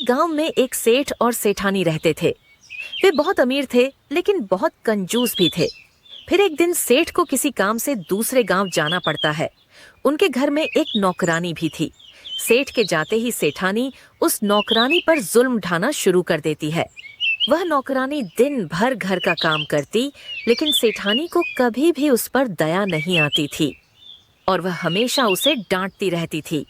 गांव में एक सेठ और सेठानी रहते थे। वे बहुत अमीर थे लेकिन बहुत कंजूस भी थे। फिर एक दिन सेठ को किसी काम से दूसरे गांव जाना पड़ता है। उनके घर में एक नौकरानी भी थी। सेठ के जाते ही सेठानी उस नौकरानी पर जुल्म ढाना शुरू कर देती है। वह नौकरानी दिन भर घर का काम करती, लेकिन सेठानी को कभी भी उस पर दया नहीं आती थी और वह हमेशा उसे डांटती रहती थी।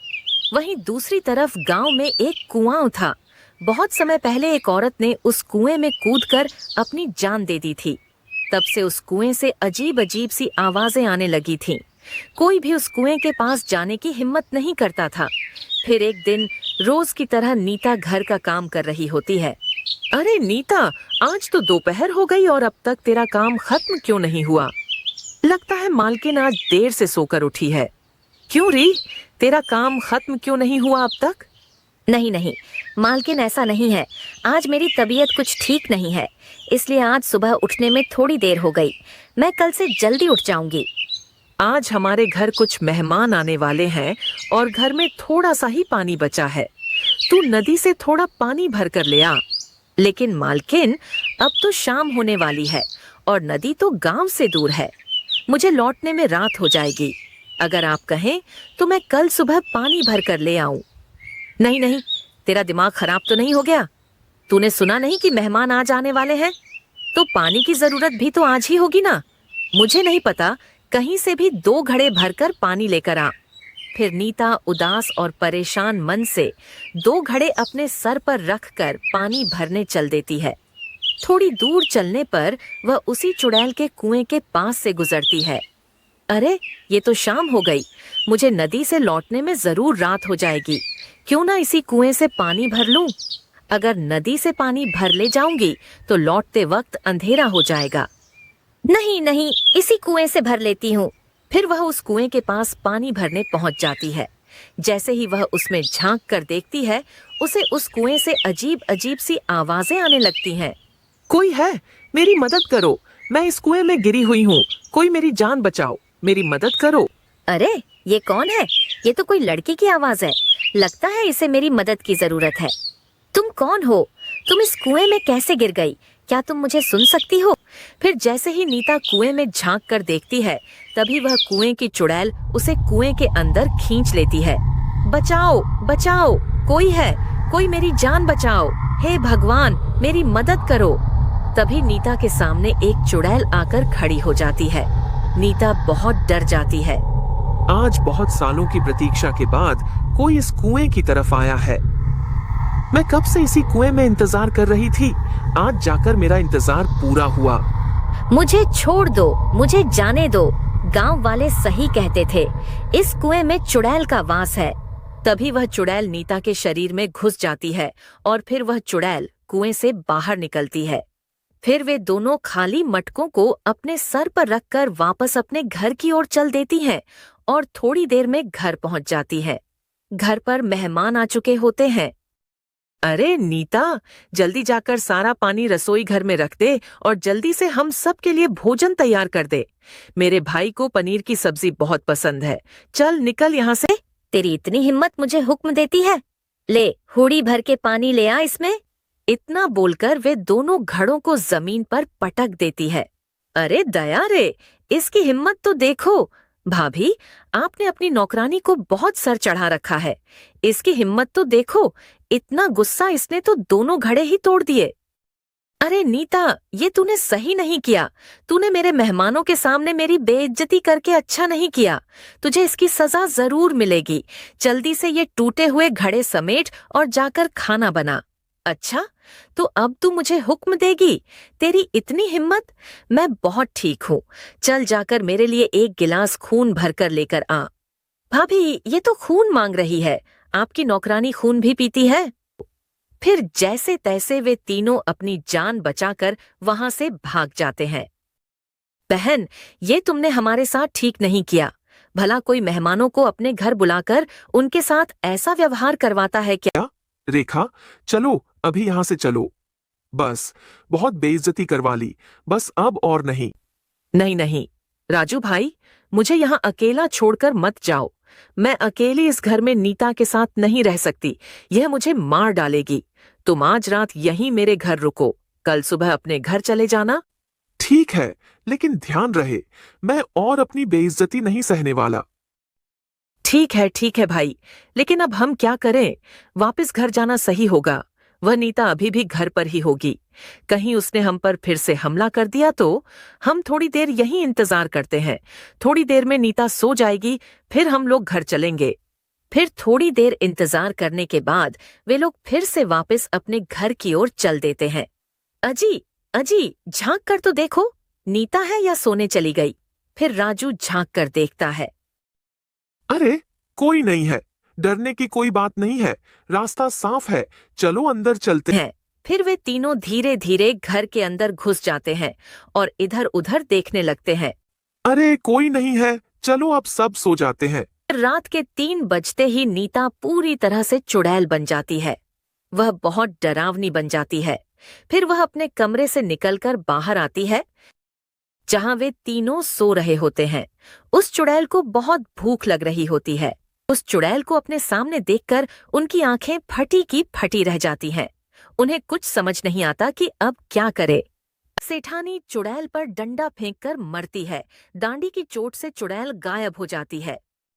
वहीं दूसरी तरफ गांव में एक कुआं था। बहुत समय पहले एक औरत ने उस कुएं में कूदकर अपनी जान दे दी थी। तब से उस कुएं से अजीब अजीब सी आवाजें आने लगी थीं। कोई भी उस कुएं के पास जाने की हिम्मत नहीं करता था। फिर एक दिन रोज की तरह नीता घर का काम कर रही होती है। अरे नीता, आज तो दोपहर हो गई और अब तक तेरा काम खत्म क्यों नहीं हुआ? लगता है मालकिन आज देर से सोकर उठी है। क्यों री, तेरा काम खत्म क्यों नहीं हुआ अब तक? नहीं नहीं मालकिन, ऐसा नहीं है। आज मेरी तबीयत कुछ ठीक नहीं है, इसलिए आज सुबह उठने में थोड़ी देर हो गई। मैं कल से जल्दी उठ जाऊंगी। आज हमारे घर कुछ मेहमान आने वाले हैं और घर में थोड़ा सा ही पानी बचा है। तू नदी से थोड़ा पानी भर कर ले आ। लेकिन मालकिन, अब तो शाम होने वाली है और नदी तो गांव से दूर है। मुझे लौटने में रात हो जाएगी। अगर आप कहें तो मैं कल सुबह पानी भर कर ले आऊं। नहीं नहीं, तेरा दिमाग खराब तो नहीं हो गया? तूने सुना नहीं कि मेहमान आज आने वाले हैं? तो पानी की जरूरत भी तो आज ही होगी ना। मुझे नहीं पता, कहीं से भी 2 घड़े भरकर पानी लेकर आ। फिर नीता उदास और परेशान मन से 2 घड़े अपने सर पर रखकर पानी भरने चल देती है। थोड़ी दूर चलने पर वह उसी चुड़ैल के कुएं के पास से गुजरती है। अरे, ये तो शाम हो गई। मुझे नदी से लौटने में जरूर रात हो जाएगी। क्यों ना इसी कुएं से पानी भर लूं? अगर नदी से पानी भर ले जाऊंगी तो लौटते वक्त अंधेरा हो जाएगा। नहीं नहीं, इसी कुएं से भर लेती हूँ। फिर वह उस कुएं के पास पानी भरने पहुंच जाती है। जैसे ही वह उसमें झांक कर देखती है, उसे उस कुएं से अजीब अजीब सी आवाजें आने लगती हैं। कोई है? मेरी मदद करो, मैं इस कुएं में गिरी हुई हूँ। कोई मेरी जान बचाओ, मेरी मदद करो। अरे, ये कौन है? ये तो कोई लड़की की आवाज है। लगता है इसे मेरी मदद की जरूरत है। तुम कौन हो? तुम इस कुएं में कैसे गिर गई? क्या तुम मुझे सुन सकती हो? फिर जैसे ही नीता कुएं में झांक कर देखती है, तभी वह कुएं की चुड़ैल उसे कुएं के अंदर खींच लेती है। बचाओ बचाओ, कोई है? कोई मेरी जान बचाओ। हे भगवान, मेरी मदद करो। तभी नीता के सामने एक चुड़ैल आकर खड़ी हो जाती है। नीता बहुत डर जाती है। आज बहुत सालों की प्रतीक्षा के बाद कोई इस कुएं की तरफ आया है। मैं कब से इसी कुएं में इंतजार कर रही थी। आज जाकर मेरा इंतजार पूरा हुआ। मुझे छोड़ दो, मुझे जाने दो। गांव वाले सही कहते थे, इस कुएं में चुड़ैल का वास है। तभी वह चुड़ैल नीता के शरीर में घुस जाती है और फिर वह चुड़ैल कुएं से बाहर निकलती है। फिर वे दोनों खाली मटकों को अपने सर पर रखकर वापस अपने घर की ओर चल देती हैं और थोड़ी देर में घर पहुंच जाती है। घर पर मेहमान आ चुके होते हैं। अरे नीता, जल्दी जाकर सारा पानी रसोई घर में रख दे और जल्दी से हम सब के लिए भोजन तैयार कर दे। मेरे भाई को पनीर की सब्जी बहुत पसंद है। चल निकल यहाँ से। तेरी इतनी हिम्मत मुझे हुक्म देती है? ले, हुडी भर के पानी ले आ इसमें। इतना बोलकर वे दोनों घड़ों को जमीन पर पटक देती है। अरे दया रे, इसकी हिम्मत तो देखो। भाभी, आपने अपनी नौकरानी को बहुत सर चढ़ा रखा है। इसकी हिम्मत तो देखो। इतना गुस्सा इसने तो दोनों घड़े ही तोड़ दिए। अरे नीता, ये तूने सही नहीं किया। तूने मेरे मेहमानों के सामने मेरी बेइज्जती करके अच्छा नहीं किया। तुझे इसकी सजा जरूर मिलेगी। जल्दी से ये टूटे हुए घड़े समेट और जाकर खाना बना। अच्छा, तो अब तू मुझे हुक्म देगी? तेरी इतनी हिम्मत? मैं बहुत ठीक हूँ। चल जाकर मेरे लिए 1 गिलास खून भरकर लेकर आ। भाभी, ये तो खून मांग रही है। आपकी नौकरानी खून भी पीती है? फिर जैसे तैसे वे तीनों अपनी जान बचाकर वहां से भाग जाते हैं। बहन, ये तुमने हमारे साथ ठीक नहीं किया। भला कोई मेहमानों को अपने घर बुलाकर उनके साथ ऐसा व्यवहार करवाता है क्या? रेखा, चलो अभी यहाँ से चलो। बस, बहुत बेइज्जती करवा ली। बस अब और नहीं। नहीं नहीं राजू भाई, मुझे यहाँ अकेला छोड़कर मत जाओ। मैं अकेली इस घर में नीता के साथ नहीं रह सकती। यह मुझे मार डालेगी। तुम आज रात यहीं मेरे घर रुको, कल सुबह अपने घर चले जाना। ठीक है, लेकिन ध्यान रहे, मैं और अपनी बेइज्जती नहीं सहने वाला। ठीक है भाई, लेकिन अब हम क्या करें? वापस घर जाना सही होगा। वह नीता अभी भी घर पर ही होगी। कहीं उसने हम पर फिर से हमला कर दिया तो? हम थोड़ी देर यहीं इंतजार करते हैं। थोड़ी देर में नीता सो जाएगी, फिर हम लोग घर चलेंगे। फिर थोड़ी देर इंतजार करने के बाद वे लोग फिर से वापस अपने घर की ओर चल देते हैं। अजी, अजी, झांक कर तो देखो, नीता है या सोने चली गई? फिर राजू झांक कर देखता है। अरे, कोई नहीं है, डरने की कोई बात नहीं है, रास्ता साफ है, चलो अंदर चलते हैं। फिर वे तीनों धीरे धीरे घर के अंदर घुस जाते हैं और इधर उधर देखने लगते हैं। अरे कोई नहीं है, चलो अब सब सो जाते हैं। रात के 3 बजते ही नीता पूरी तरह से चुड़ैल बन जाती है। वह बहुत डरावनी बन जाती है। फिर वह अपने कमरे से निकलकर बाहर आती है जहां वे तीनों सो रहे होते हैं। उस चुड़ैल को बहुत भूख लग रही होती है। उस चुड़ैल को अपने सामने देखकर उनकी आंखें फटी की फटी रह जाती हैं। उन्हें कुछ समझ नहीं आता कि अब क्या करे। सेठानी चुड़ैल पर डंडा फेंककर मरती है। डांडी की चोट से चुड़ैल गायब हो जाती है।